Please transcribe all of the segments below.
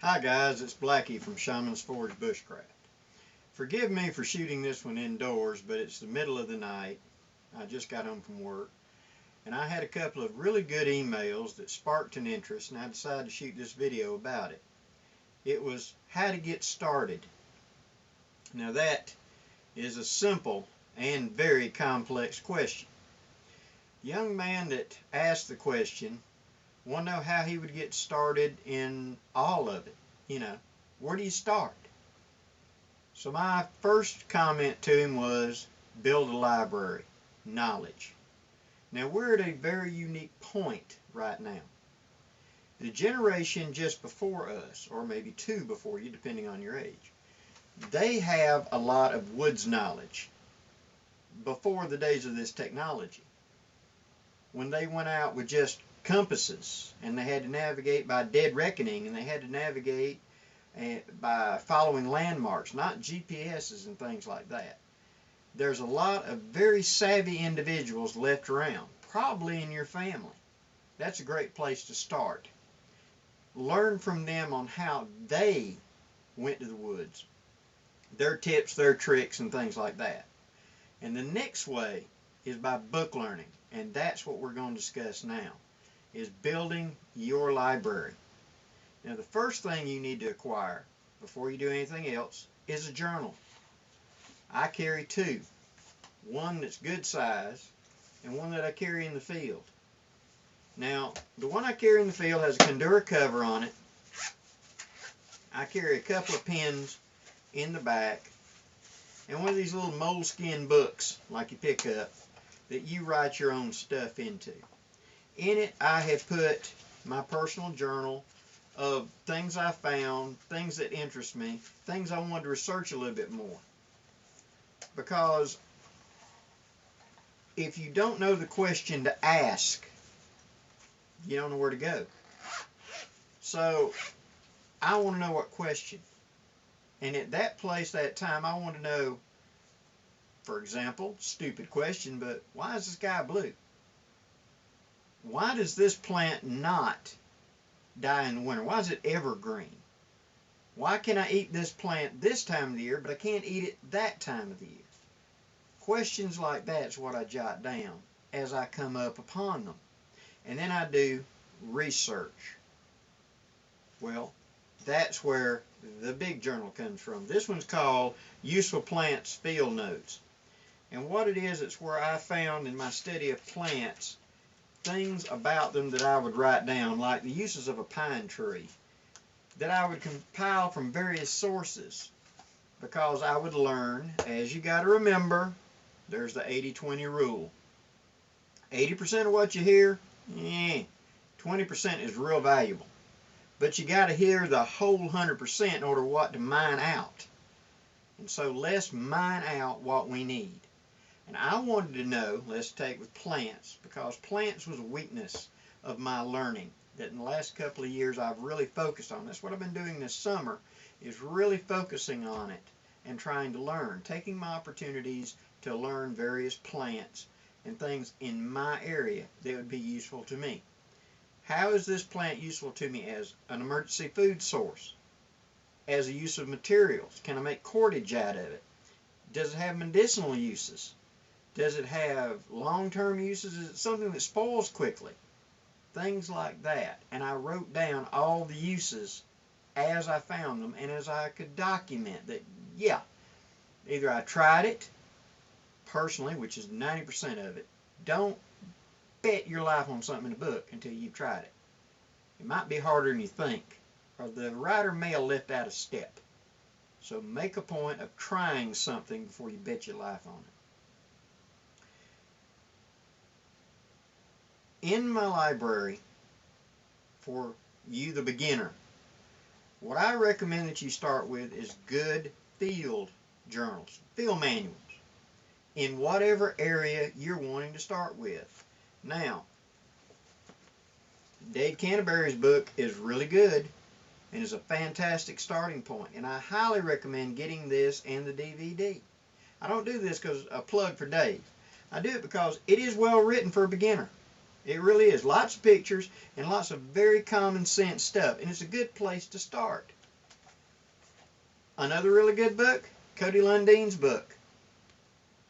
Hi guys, it's Blackie from Shaman's Forge Bushcraft. Forgive me for shooting this one indoors, but it's the middle of the night. I just got home from work, and I had a couple of really good emails that sparked an interest, and I decided to shoot this video about it. It was how to get started. Now that is a simple and very complex question. The young man that asked the question want to know how he would get started in all of it. Where do you start? So my first comment to him was, build a library, knowledge. Now we're at a very unique point right now. The generation just before us, or maybe two before you, depending on your age, they have a lot of woods knowledge before the days of this technology. When they went out with just compasses, and they had to navigate by dead reckoning, and they had to navigate by following landmarks, not GPSs and things like that. There's a lot of very savvy individuals left around, probably in your family. That's a great place to start. Learn from them on how they went to the woods, their tips, their tricks, and things like that. And the next way is by book learning, and that's what we're going to discuss now, is building your library. Now the first thing you need to acquire before you do anything else is a journal. I carry two, one that's good size and one that I carry in the field. Now the one I carry in the field has a Condura cover on it. I carry a couple of pens in the back and one of these little moleskin books like you pick up that you write your own stuff into. In it, I have put my personal journal of things I found, things that interest me, things I wanted to research a little bit more. Because if you don't know the question to ask, you don't know where to go. So I want to know what question. And at that place, that time, I want to know, for example, stupid question, but why is the sky blue? Why does this plant not die in the winter? Why is it evergreen? Why can I eat this plant this time of the year, but I can't eat it that time of the year? Questions like that is what I jot down as I come up upon them. And then I do research. Well, that's where the big journal comes from. This one's called Useful Plants Field Notes. And what it is, it's where I found in my study of plants things about them that I would write down, like the uses of a pine tree, that I would compile from various sources, because I would learn, as you got to remember, there's the 80-20 rule. 80% of what you hear, 20% is real valuable. But you got to hear the whole 100% in order what to mine out. And so let's mine out what we need. And I wanted to know, let's take with plants, because plants was a weakness of my learning that in the last couple of years I've really focused on. That's what I've been doing this summer, is really focusing on it and trying to learn, taking my opportunities to learn various plants and things in my area that would be useful to me. How is this plant useful to me as an emergency food source? As a use of materials? Can I make cordage out of it? Does it have medicinal uses? Does it have long-term uses? Is it something that spoils quickly? Things like that. And I wrote down all the uses as I found them and as I could document that, yeah, either I tried it personally, which is 90% of it. Don't bet your life on something in a book until you've tried it. It might be harder than you think, or the writer may have left out a step. So make a point of trying something before you bet your life on it. In my library, for you, the beginner, what I recommend that you start with is good field journals, field manuals, in whatever area you're wanting to start with. Now, Dave Canterbury's book is really good and is a fantastic starting point, and I highly recommend getting this and the DVD. I don't do this because a plug for Dave. I do it because it is well written for a beginner. It really is. Lots of pictures and lots of very common sense stuff, and it's a good place to start. Another really good book, Cody Lundine's book,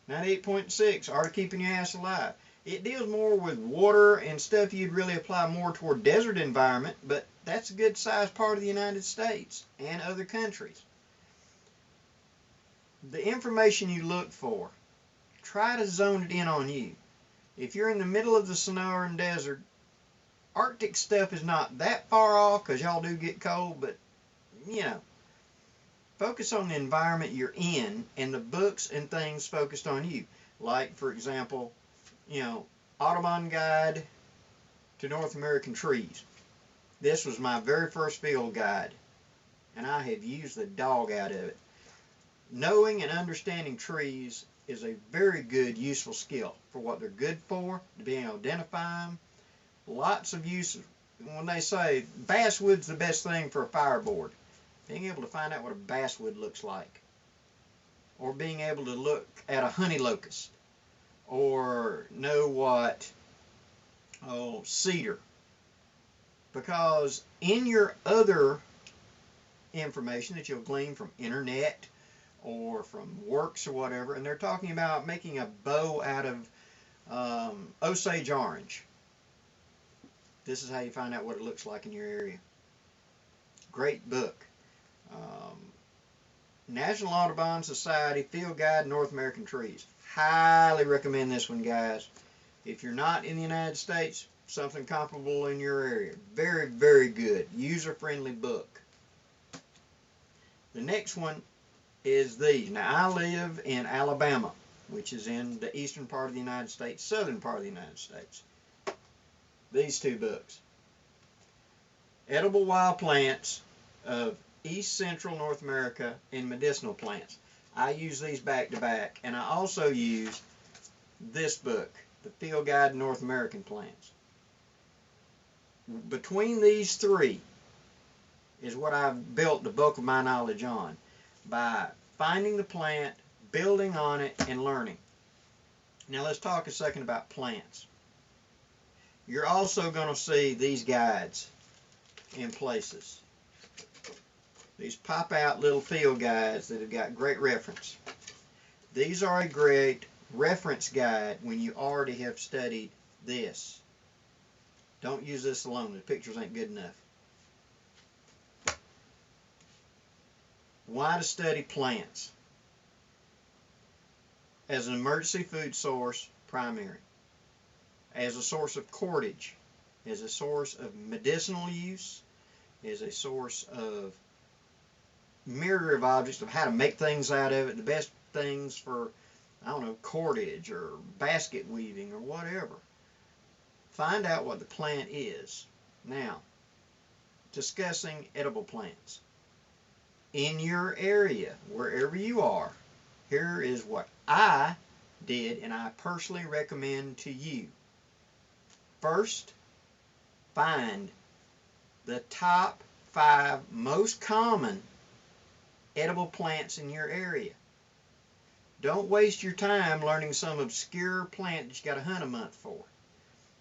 98.6, Art of Keeping Your Ass Alive. It deals more with water and stuff you'd really apply more toward desert environment, but that's a good sized part of the United States and other countries. The information you look for, try to zone it in on you. If you're in the middle of the Sonoran Desert, Arctic stuff is not that far off because y'all do get cold, but you know, focus on the environment you're in and the books and things focused on you. Like, for example, Audubon Guide to North American Trees. This was my very first field guide, and I have used the dog out of it. Knowing and understanding trees is a very good, useful skill for what they're good for, to being able to identify them. Lots of uses. When they say basswood's the best thing for a fireboard, being able to find out what a basswood looks like, or being able to look at a honey locust, or know what cedar. Because in your other information that you'll glean from internet or from works or whatever, and they're talking about making a bow out of Osage orange. This is how you find out what it looks like in your area. Great book. National Audubon Society Field Guide North American Trees. Highly recommend this one, guys. If you're not in the United States, something comparable in your area. Very, very good. User-friendly book. The next one is these. Now, I live in Alabama, which is in the eastern part of the United States, southern part of the United States. These two books. Edible Wild Plants of East Central North America and Medicinal Plants. I use these back to back, and I also use this book, The Field Guide to North American Plants. Between these three is what I've built the bulk of my knowledge on, by finding the plant, building on it, and learning. Now let's talk a second about plants. You're also going to see these guides in places. These pop out little field guides that have got great reference. These are a great reference guide when you already have studied this. Don't use this alone. The pictures ain't good enough. Why to study plants? As an emergency food source, primary. As a source of cordage. As a source of medicinal use. As a source of myriad of objects of how to make things out of it. The best things for, I don't know, cordage or basket weaving or whatever. Find out what the plant is. Now, discussing edible plants. In your area, wherever you are, here is what I did and I personally recommend to you. First, find the top 5 most common edible plants in your area. Don't waste your time learning some obscure plant that you got to hunt a month for.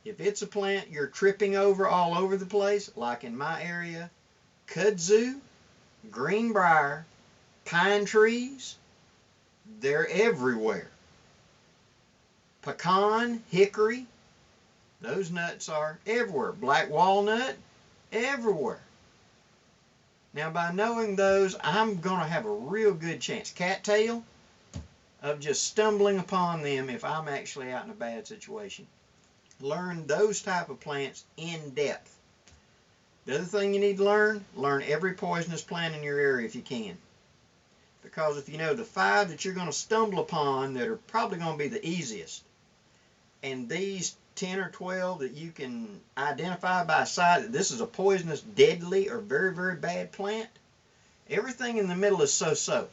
If it's a plant you're tripping over all over the place, like in my area, kudzu, greenbrier, pine trees, they're everywhere. Pecan, hickory, those nuts are everywhere. Black walnut, everywhere. Now, by knowing those, I'm going to have a real good chance, cattail, of just stumbling upon them if I'm actually out in a bad situation. Learn those type of plants in depth. The other thing you need to learn every poisonous plant in your area if you can. Because if you know the 5 that you're going to stumble upon that are probably going to be the easiest, and these 10 or 12 that you can identify by sight that this is a poisonous, deadly, or very, very bad plant, everything in the middle is so-so.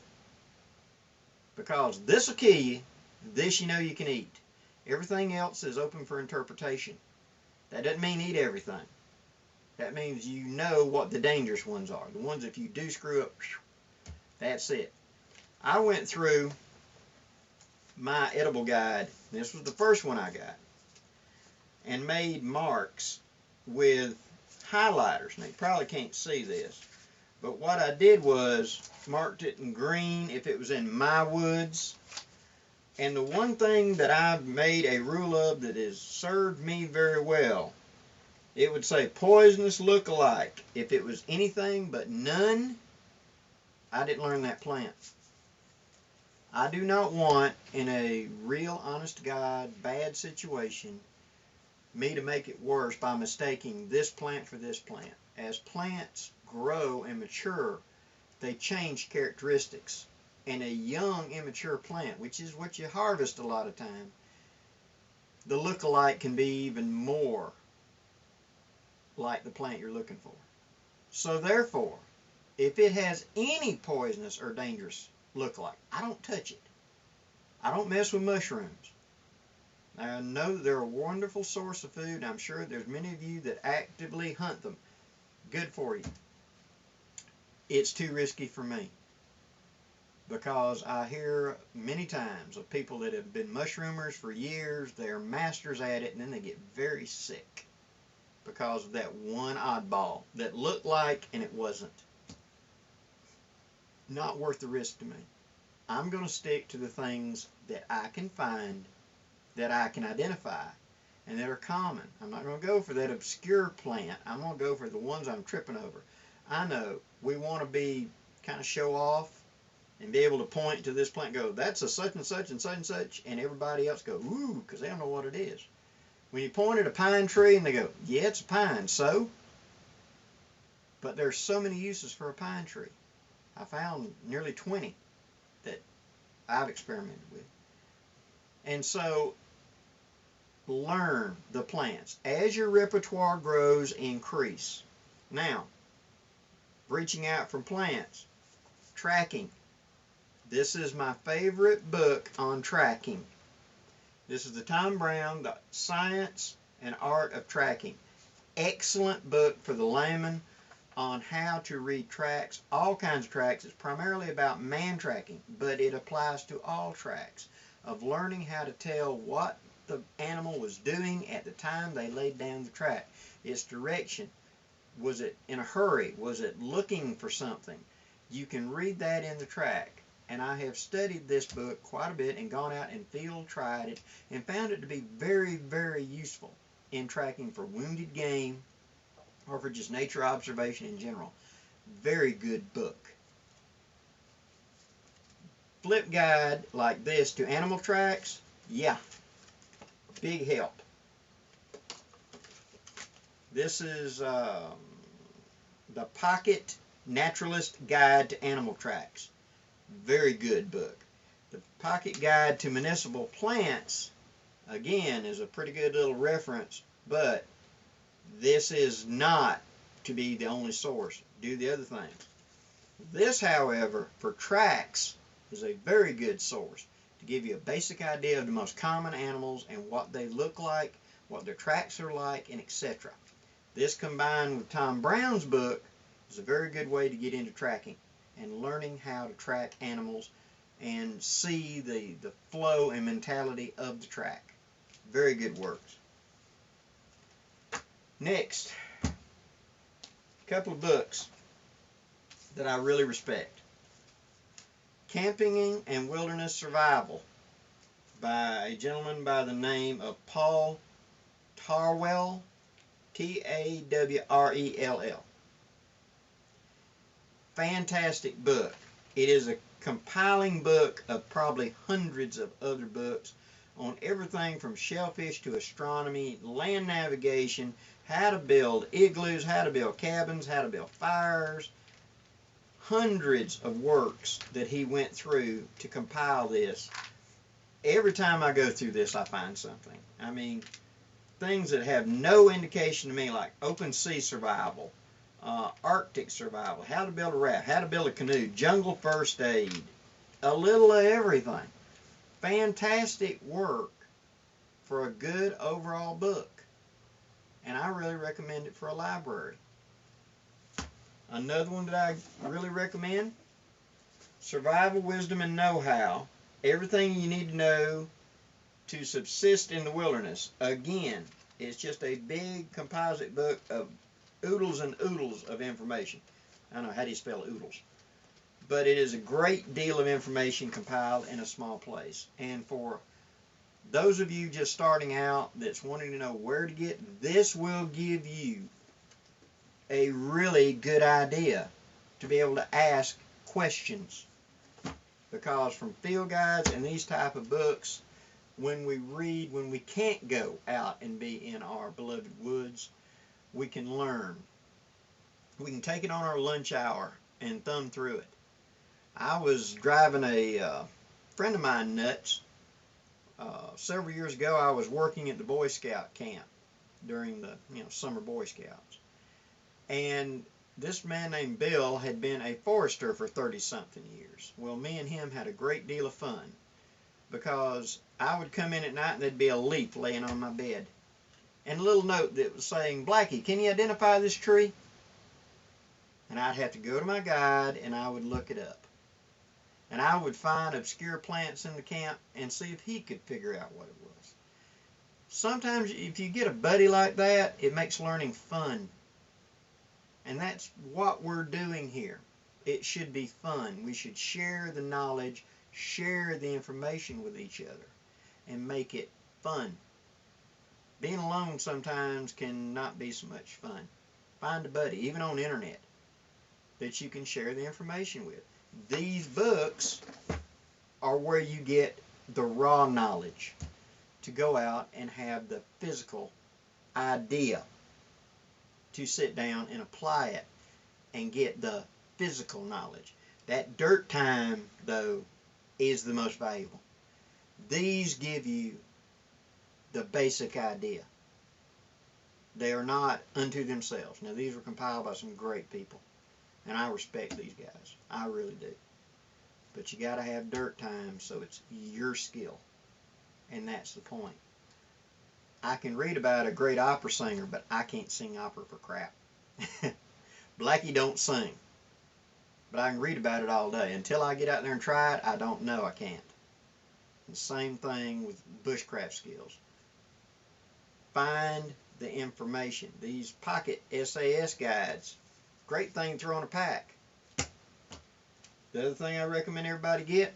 Because this will kill you, this you know you can eat. Everything else is open for interpretation. That doesn't mean eat everything. That means you know what the dangerous ones are. The ones if you do screw up, that's it. I went through my edible guide. This was the first one I got. And made marks with highlighters. Now you probably can't see this. But what I did was marked it in green if it was in my woods. And the one thing that I've made a rule of that has served me very well, it would say poisonous look-alike. If it was anything but none, I didn't learn that plant. I do not want, in a real, honest-to-God, bad situation, me to make it worse by mistaking this plant for this plant. As plants grow and mature, they change characteristics. And a young, immature plant, which is what you harvest a lot of time, the look-alike can be even more like the plant you're looking for. So therefore, if it has any poisonous or dangerous look-alike, I don't touch it. I don't mess with mushrooms. I know that they're a wonderful source of food, and I'm sure there's many of you that actively hunt them. Good for you. It's too risky for me, because I hear many times of people that have been mushroomers for years, they're masters at it, and then they get very sick because of that one oddball that looked like and it wasn't. Not worth the risk to me. I'm going to stick to the things that I can find, that I can identify, and that are common. I'm not going to go for that obscure plant. I'm going to go for the ones I'm tripping over. I know we want to be kind of show off and be able to point to this plant and go, that's a such and such and such and such, and everybody else go, ooh, because they don't know what it is. When you point at a pine tree and they go, yeah, it's a pine, so? But there's so many uses for a pine tree. I found nearly 20 that I've experimented with. And so, learn the plants. As your repertoire grows, increase. Now, reaching out for plants, tracking. This is my favorite book on tracking. This is the Tom Brown, The Science and Art of Tracking. Excellent book for the layman on how to read tracks, all kinds of tracks. It's primarily about man tracking, but it applies to all tracks, of learning how to tell what the animal was doing at the time they laid down the track. Its direction. Was it in a hurry? Was it looking for something? You can read that in the track. And I have studied this book quite a bit and gone out and field tried it and found it to be very, very useful in tracking for wounded game or for just nature observation in general. Very good book. Flip guide like this to animal tracks, yeah, big help. This is the Pocket Naturalist Guide to Animal Tracks. Very good book. The Pocket Guide to Municipal Plants, again, is a pretty good little reference, but this is not to be the only source. Do the other things. This, however, for tracks, is a very good source to give you a basic idea of the most common animals and what they look like, what their tracks are like, and etc. This, combined with Tom Brown's book, is a very good way to get into tracking and learning how to track animals and see the flow and mentality of the track. Very good works. Next, a couple of books that I really respect. Camping and Wilderness Survival by a gentleman by the name of Paul Tarwell, Tawrell. Fantastic book. It is a compiling book of probably hundreds of other books on everything from shellfish to astronomy, land navigation, how to build igloos, how to build cabins, how to build fires. Hundreds of works that he went through to compile this. Every time I go through this, I find something. I mean, things that have no indication to me, like open sea survival, Arctic survival, how to build a raft, how to build a canoe, jungle first aid, a little of everything. Fantastic work for a good overall book. And I really recommend it for a library. Another one that I really recommend, Survival, Wisdom, and Know-How. Everything you need to know to subsist in the wilderness. Again, it's just a big composite book of oodles and oodles of information. I don't know, how do you spell oodles? But it is a great deal of information compiled in a small place. And for those of you just starting out that's wanting to know where to get, this will give you a really good idea to be able to ask questions. Because from field guides and these type of books, when we read, when we can't go out and be in our beloved woods, we can learn. We can take it on our lunch hour and thumb through it. I was driving a friend of mine nuts. Several years ago, I was working at the Boy Scout camp during the summer Boy Scouts. And this man named Bill had been a forester for 30-something years. Well, me and him had a great deal of fun because I would come in at night and there'd be a leaf laying on my bed. And a little note that was saying, "Blackie, can you identify this tree?" And I'd have to go to my guide and I would look it up. And I would find obscure plants in the camp and see if he could figure out what it was. Sometimes if you get a buddy like that, it makes learning fun. And that's what we're doing here. It should be fun. We should share the knowledge, share the information with each other, and make it fun. Being alone sometimes can not be so much fun. Find a buddy, even on the internet, that you can share the information with. These books are where you get the raw knowledge to go out and have the physical idea to sit down and apply it and get the physical knowledge. That dirt time, though, is the most valuable. These give you the basic idea. They are not unto themselves. Now, these were compiled by some great people, and I respect these guys. I really do. But you got to have dirt time, so it's your skill, and that's the point. I can read about a great opera singer, but I can't sing opera for crap. Blackie don't sing, but I can read about it all day. Until I get out there and try it, I don't know. I can't. The same thing with bushcraft skills. Find the information. These pocket SAS guides, great thing to throw in a pack. The other thing I recommend everybody get,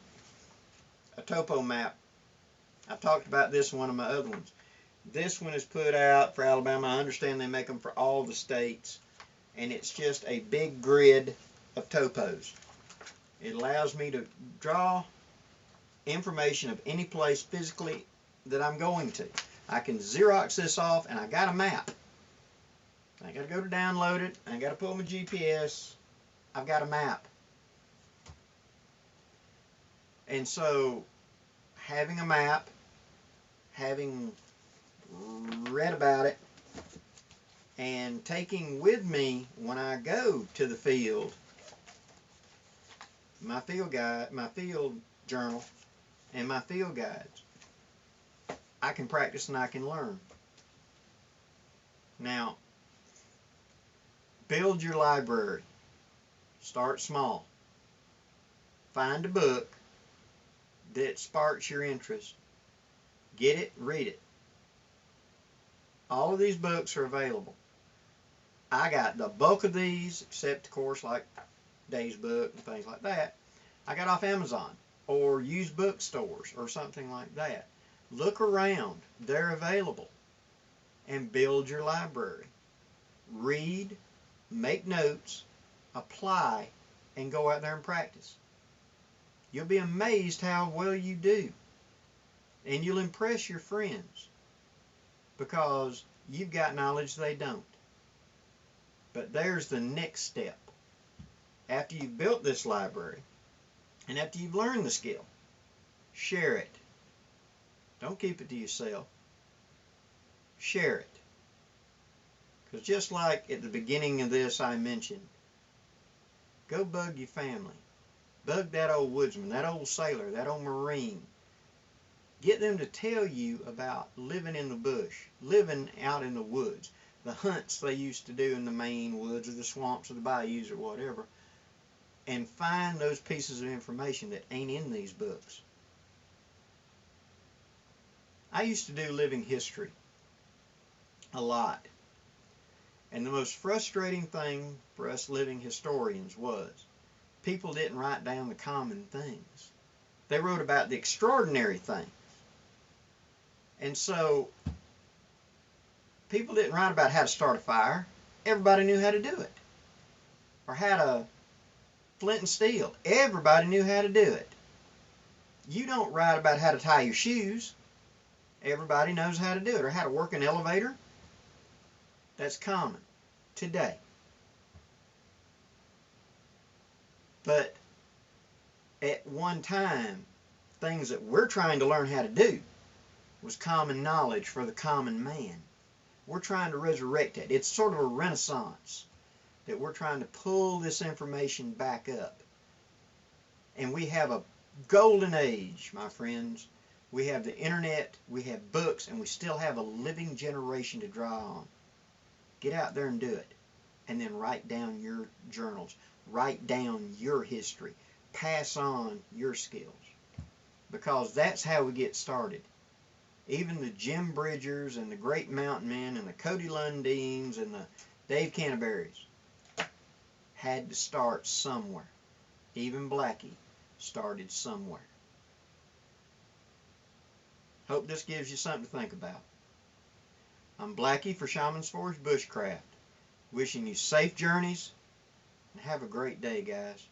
a topo map. I've talked about this in one of my other ones. This one is put out for Alabama. I understand they make them for all the states. And it's just a big grid of topos. It allows me to draw information of any place physically that I'm going to. I can Xerox this off and I got a map. I got to go to download it. I got to pull my GPS. I've got a map. And so having a map, having read about it, and taking with me when I go to the field my field guide, my field journal, and my field guides, I can practice and I can learn. Now, build your library. Start small. Find a book that sparks your interest. Get it, read it. All of these books are available. I got the bulk of these, except of course like Dave's book and things like that, I got off Amazon or used bookstores or something like that. Look around. They're available. And build your library. Read, make notes, apply, and go out there and practice. You'll be amazed how well you do. And you'll impress your friends because you've got knowledge they don't. But there's the next step. After you've built this library and after you've learned the skill, share it. Don't keep it to yourself. Share it. Because just like at the beginning of this I mentioned, go bug your family. Bug that old woodsman, that old sailor, that old Marine. Get them to tell you about living in the bush, living out in the woods, the hunts they used to do in the Maine woods or the swamps or the bayous or whatever, and find those pieces of information that ain't in these books. I used to do living history a lot, And the most frustrating thing for us living historians was people didn't write down the common things. They wrote about the extraordinary things. And so people didn't write about how to start a fire. Everybody knew how to do it. Or how to flint and steel. Everybody knew how to do it. You don't write about how to tie your shoes. Everybody knows how to do it. Or how to work an elevator. That's common today. But at one time, things that we're trying to learn how to do was common knowledge for the common man. We're trying to resurrect it. It's sort of a renaissance that we're trying to pull this information back up. And we have a golden age, my friends. We have the internet, we have books, and we still have a living generation to draw on. Get out there and do it. And then write down your journals. Write down your history. Pass on your skills. Because that's how we get started. Even the Jim Bridgers and the Great Mountain Men and the Cody Lundins and the Dave Canterburys had to start somewhere. Even Blackie started somewhere. Hope this gives you something to think about. I'm Blackie for Shaman's Forge Bushcraft. Wishing you safe journeys and have a great day, guys.